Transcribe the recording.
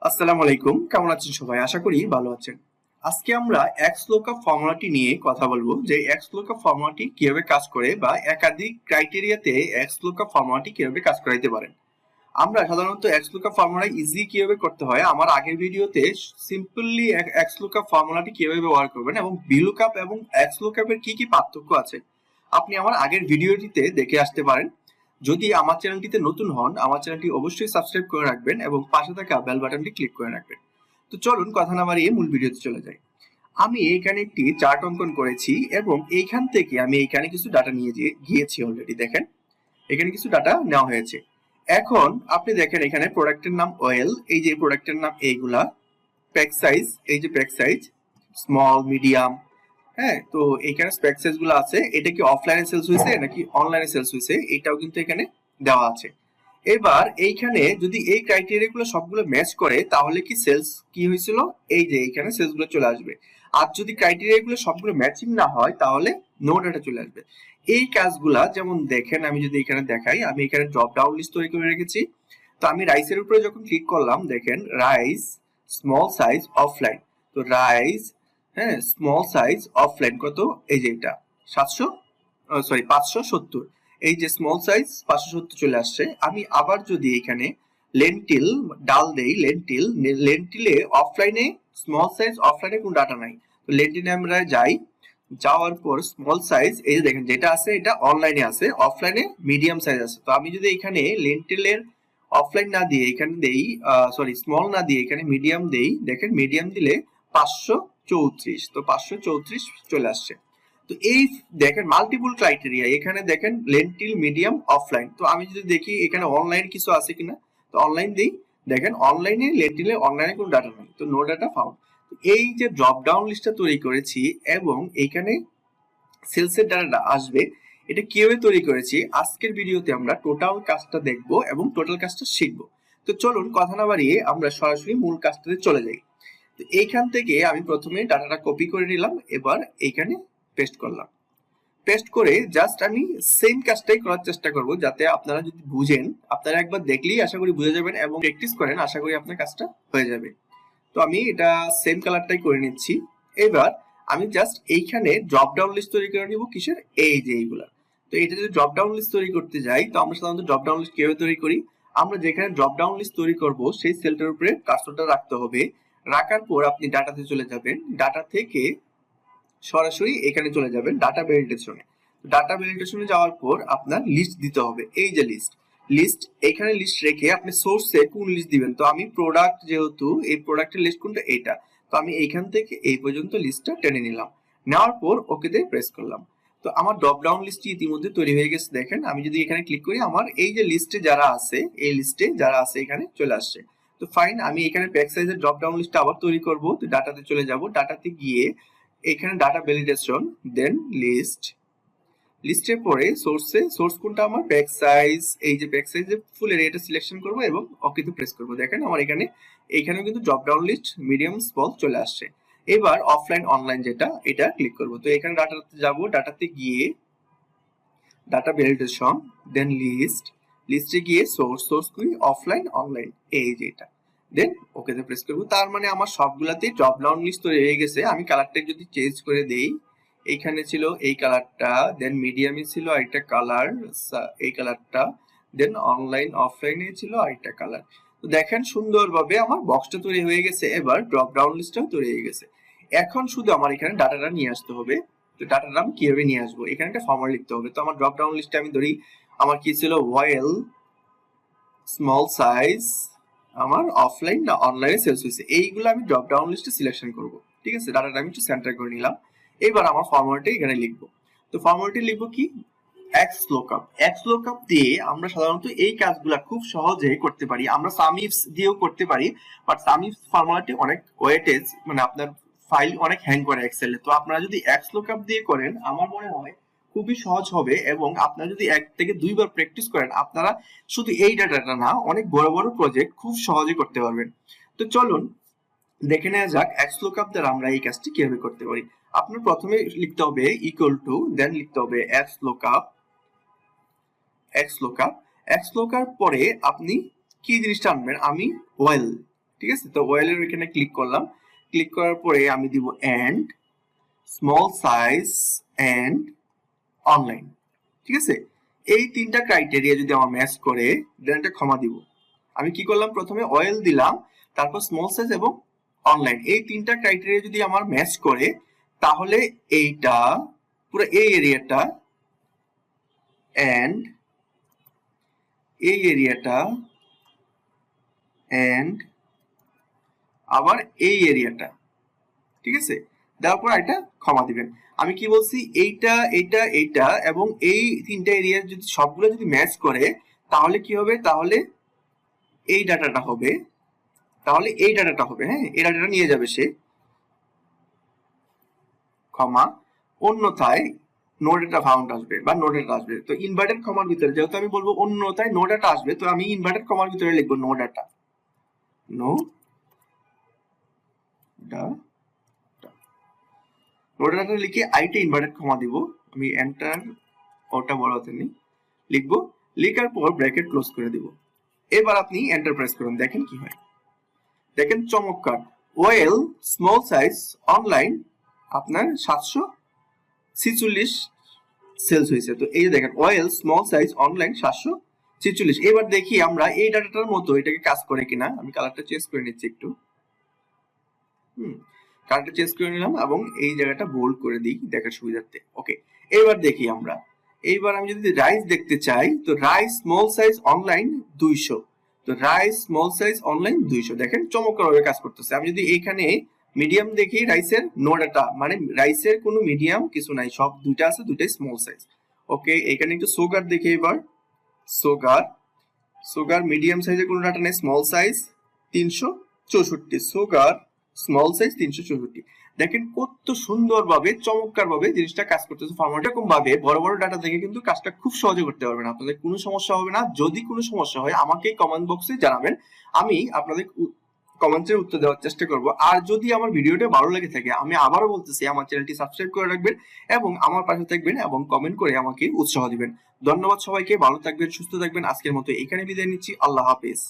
আসসালামু আলাইকুম, কেমন আছেন সবাই? আশা করি ভালো আছেন। আজকে আমরা XLOOKUP ফর্মুলাটি নিয়ে কথা বলবো যে XLOOKUP ফর্মুলাটি কিভাবে কাজ করে বা একাধিক ক্রাইটেরিয়াতে XLOOKUP ফর্মুলাটি কিভাবে কাজ করাইতে পারেন। আমরা সাধারণত XLOOKUP ফর্মুলা ইজি কিভাবে করতে হয় আমার আগের ভিডিওতে সিম্পলি XLOOKUP ফর্মুলাটি কিভাবে ব্যবহার করবেন এবং VLOOKUP এবং XLOOKUP এর কি পার্থক্য আছে আপনি আমার আগের ভিডিওটিতে দেখে আসতে পারেন। যদি আমার চ্যানেলটিতে নতুন হন, আমার চ্যানেলটি অবশ্যই সাবস্ক্রাইব করে রাখবেন এবং পাশে থাকা বেল বাটনটি ক্লিক করে রাখবেন। তো চলুন কথা না বাড়িয়ে মূল ভিডিওতে চলে যাই। আমি এইখানে একটি চার্ট অঙ্কন করেছি এবং এইখান থেকে আমি এইখানে কিছু ডাটা নিয়ে গিয়েছি অলরেডি। দেখেন এখানে কিছু ডাটা নেওয়া হয়েছে। এখন আপনি দেখেন এখানে প্রোডাক্টের নাম অয়েল, এই যে প্রোডাক্টের নাম এইগুলা, প্যাক সাইজ, এই যে প্যাক সাইজ স্মল মিডিয়াম, হ্যাঁ। তো এইখানে স্পেক সাইজ গুলো আছে, এটা কি অফলাইনে সেলস হয়েছে নাকি অনলাইনে সেলস হয়েছে এটাও কিন্তু এখানে দেওয়া আছে। এবার এইখানে যদি এই ক্রাইটেরিয়া গুলো সবগুলো ম্যাচ করে তাহলে কি সেলস কি হয়েছিল, এই যে এইখানে সেলস গুলো চলে আসবে। আর যদি ক্রাইটেরিয়া গুলো সবগুলো ম্যাচিং না হয় তাহলে নো ডাটা চলে আসবে। এই কাজগুলা যেমন দেখেন, আমি যদি এখানে দেখাই, আমি এখানে ড্রপ ডাউন লিস্ট তৈরি করে রেখেছি। তো আমি রাইসের উপরে যখন ক্লিক করলাম, দেখেন রাইস স্মল সাইজ অফলাইন, তো রাইস, হ্যাঁ, স্মল সাইজ অফলাইন কত, এই যে এটা 570, এই যে স্মল সাইজ 570 চলে আসছে। আমি আবার যদি এখানে লেন্টিল ডাল দেই, লেন্টিলে অফলাইনে স্মল সাইজ অফলাইনে কোনো ডাটা নাই, তো লেন্টিলে আমরা যাই, যাওয়ার পর স্মল সাইজ, এই যে দেখেন যেটা আছে এটা অনলাইনে আছে, অফলাইনে মিডিয়াম সাইজ আছে। তো আমি যদি এখানে লেন্টিলের অফলাইন না দিয়ে এখানে দেই, স্মল না দিয়ে এখানে মিডিয়াম দেই, দেখেন মিডিয়াম দিলে 534, তো 534 চলে আসছে। তো এই দেখেন মাল্টিপল ক্রাইটেরিয়া, এখানে দেখেন লেন্টিল মিডিয়াম অফলাইন। তো আমি যদি দেখি এখানে অনলাইন কিছু আছে কিনা, তো অনলাইন দিই, দেখেন অনলাইনে লেন্টিলে অনলাইনে কোনো ডাটা নেই, তো নো ডাটা ফাউন্ড। এই যে ড্রপ ডাউন লিস্টটা তৈরি করেছি এবং এইখানে সেলসের ডাটা আসবে, এটা কিভাবে তৈরি করেছি আজকের ভিডিওতে আমরা টোটাল কাজটা দেখব এবং টোটাল কাজটা শিখবো। তো চলুন কথা না বাড়িয়ে আমরা সরাসরি মূল কাজটাতে চলে যাই। তো এইখান থেকে আমি প্রথমে ডাটাটা কপি করে নিলাম, এবার এইখানে পেস্ট করলাম। পেস্ট করে জাস্ট আমি সেম কাজটাই করার চেষ্টা করব, যাতে আপনারা যদি বুঝেন, আপনারা একবার দেখলেই আশা করি বুঝে যাবেন এবং প্র্যাকটিস করেন, আশা করি আপনার কাজটা হয়ে যাবে। তো আমি এটা সেম কালারটাই করে নিচ্ছি। এবার আমি জাস্ট এইখানে ড্রপ ডাউন লিস্ট তৈরি করে নিব, কিসের, এই যে এইগুলা। তো এটা যদি ড্রপ ডাউন লিস্ট তৈরি করতে যাই, তো আমরা সাধারণত ড্রপ ডাউন লিস্ট কিভাবে তৈরি করি, আমরা যেখানে ড্রপ ডাউন লিস্ট তৈরি করব সেই সেলটার উপরে কার্সরটা রাখতে হবে। রাখার পর আপনি ডাটাতে চলে যাবেন, ডাটা থেকে সরাসরি এখানে চলে যাবেন ডাটা ভ্যালিডেশনে। ডাটা ভ্যালিডেশনে যাওয়ার পর আপনার লিস্ট দিতে হবে, এই যে লিস্ট এখানে লিস্ট রেখে আপনি সোর্সে কোন লিস্ট দিবেন। তো আমি প্রোডাক্ট, যেহেতু এই প্রোডাক্টের লিস্ট কোনটা, এটা, তো আমি এইখান থেকে এই পর্যন্ত লিস্টটা টেনে নিলাম, নেওয়ার পর ওকেতে প্রেস করলাম। তো আমার ড্রপ ডাউন লিস্টটি ইতিমধ্যে তৈরি হয়ে গেছে। দেখেন আমি যদি এখানে ক্লিক করি, আমার এই যে লিস্টে যারা আছে, এই লিস্টে যারা আছে এখানে চলে আসছে। তো ফাইন, আমি এখানে প্যাক সাইজের ড্রপ ডাউন লিস্টটা আবার তৈরি করব। তো ডাটাতে চলে যাব, ডাটাতে গিয়ে এখানে ডাটা ভ্যালিডেশন, দেন লিস্টের পরে সোর্স কোনটা, আমার প্যাক সাইজ, এই যে প্যাক সাইজে ফুলের এটা সিলেকশন করব এবং ওকেতে প্রেস করব। দেখেন আমার এখানেও কিন্তু drop down list medium small চলে আসছে। এবার অফলাইন অনলাইন যেটা, এটা ক্লিক করব। তো এখানে ডাটাতে যাব, ডাটাতে গিয়ে ডাটা ভ্যালিডেশন, দেন লিস্টে গিয়ে সোর্স কি অফলাইন অনলাইন, এই যে এটা, দেন ওকেতে প্রেস করব। তার মানে আমার সবগুলাতেই ড্রপ ডাউন লিস্ট তৈরি হয়ে গেছে। আমি কালারটা যদি চেঞ্জ করে দেই, এইখানে ছিল এই কালারটা, দেন মিডিয়ামে ছিল আরেকটা কালার, এই কালারটা, দেন অনলাইন অফলাইনে ছিল আরেকটা কালার। তো দেখেন সুন্দরভাবে আমার বক্সটা তৈরি হয়ে গেছে। এবার ড্রপ ডাউন লিস্টটাও তৈরি হয়ে গেছে। এখন শুধু আমার এখানে ডাটাটা নিয়ে আসতে হবে। তো ডাটাটা আমি কিভাবে নিয়ে আসবো, এখানে একটা ফর্মুলা লিখতে হবে। তো আমার ড্রপ ডাউন লিস্টে আমি ধরি আমার কি ছিল, ওয়েল স্মল সাইজ, আমার অফলাইন না অনলাইনে সেলস হয়েছে, এইগুলো আমি ড্রপ ডাউন লিস্টে সিলেকশন করব। ঠিক আছে, ডাটাটা আমি একটু সেন্টার করে নিলাম। এবার আমার ফর্মুলাটা এখানে লিখবো। তো ফর্মুলাটি লিখবো কি, XLOOKUP দিয়ে আমরা সাধারণত এই কাজগুলা খুব সহজে করতে পারি। আমরা সাম ইফস দিয়েও করতে পারি, বাট সাম ইফস ফর্মুলাটি অনেক ওয়েটেজ, মানে আপনার ফাইল অনেক হ্যাং করে এক্সেলে। তো আপনারা যদি XLOOKUP দিয়ে করেন আমার মনে হয় খুবই সহজ হবে, এবং আপনারা যদি 1 থেকে 2 বার প্র্যাকটিস করেন আপনারা শুধু এই ডাটাটা না, অনেক বড় বড় প্রজেক্ট খুব সহজে করতে পারবেন। তো চলুন দেখে নেওয়া যাক XLOOKUP দ্বারা আমরা এই কাজটি কিভাবে করতে পারি। আপনার প্রথমে লিখতে হবে ইকুয়াল টু, দেন লিখতে হবে XLOOKUP পরে আপনি কি জিনিসটা আনবেন, আমি ওয়েল, ঠিক আছে, তো ওয়েলের এখানে ক্লিক করলাম, ক্লিক করার পরে আমি দিব and small size and online. ঠিক আছে, এই তিনটা ক্রাইটেরিয়া যদি আমার ম্যাচ করে দেন একটা ক্ষমা দিব। আমি কি করলাম, প্রথমে অয়েল দিলাম, তারপর স্মল সাইজ এবং অনলাইন, এই তিনটা ক্রাইটেরিয়া যদি আমার ম্যাচ করে তাহলে এইটা পুরো এই এরিয়াটা এন্ড এই এরিয়াটা এন্ড আবার এই এরিয়াটা, ঠিক আছে, দেওয়ার পর এটা ক্ষমা দিবেন। আমি কি বলছি, এইটা এইটা এইটা এবং এই তিনটা এরিয়া যদি সবগুলো যদি ম্যাচ করে তাহলে কি হবে, তাহলে এই ডাটাটা হবে, তাহলে এই ডাটাটা হবে, হ্যাঁ এই ডাটাটা নিয়ে যাবে সে, ক্ষমা, অন্যথায় নো ডাটা ফাউন্ড আসবে বা নো ডাটা আসবে। তো ইনভার্টেড কমার ভিতরে যেহেতু আমি বলবো অন্যথায় নো ডাটা আসবে, তো আমি ইনভার্টেড কমার ভিতরে লিখবো নো ডাটা, নো ডাটা লিখে আইটা ইনভার্টেড কমা দিব, আমি এন্টার ওটা বড় হাতে নেই লিখবো, লেখার পর ব্র্যাকেট ক্লোজ করে দিব। এবার আপনি এন্টার প্রেস করুন, দেখেন কি হয়, দেখেন চমৎকার, ওয়েল স্মল সাইজ অনলাইন আপনার 746 সেলস হয়েছে। তো এই দেখেন ওয়েল স্মল সাইজ অনলাইন 746। এবার দেখি আমরা এই ডাটাটার মতো এটাকে কাজ করে কিনা। আমি কালারটা চেঞ্জ করে নিচ্ছি একটু, কালারটা চেঞ্জ করে নিলাম এবং এই জায়গাটা বোল্ড করে দিই দেখার সুবিধার্থে। ওকে, এবার দেখি আমরা, এইবার আমি যদি রাইস দেখতে চাই তো রাইস স্মল সাইজ অনলাইন 200, তো রাইস স্মল সাইজ অনলাইন 200, দেখেন চমৎকারভাবে কাজ করতেছে। আমি যদি এইখানে মিডিয়াম দেখি রাইসের নো ডাটা, মানে রাইসের কোনো মিডিয়াম কিছু নাই, সব দুইটা আছে, দুইটাই স্মল সাইজ। ওকে, এখানে একটু সুগার দেখি, এবার সুগার মিডিয়াম সাইজের কোনো ডাটা নেই, small size 364, sugar small size 364। দেখেন কত সুন্দরভাবে চমৎকারভাবে জিনিসটা কাজ করতেছে ফার্মার। এরকম ভাবে বড় বড় ডাটা থেকে কিন্তু কাজটা খুব সহজে করতে পারবেন, আপনাদের কোনো সমস্যা হবে না। যদি কোনো সমস্যা হয় আমাকে কমেন্ট বক্সে জানাবেন, আমি আপনাদের কমেন্টের উত্তর দেওয়ার চেষ্টা করব। আর যদি আমার ভিডিওটা ভালো লেগে থাকে, আমি আবারও বলতেছি আমার চ্যানেলটি সাবস্ক্রাইব করে রাখবেন এবং আমার পাশে থাকবেন এবং কমেন্ট করে আমাকে উৎসাহ দিবেন। ধন্যবাদ সবাইকে, ভালো থাকবেন, সুস্থ থাকবেন। আজকের মতো এখানে বিদায় নিচ্ছি, আল্লাহ হাফেজ।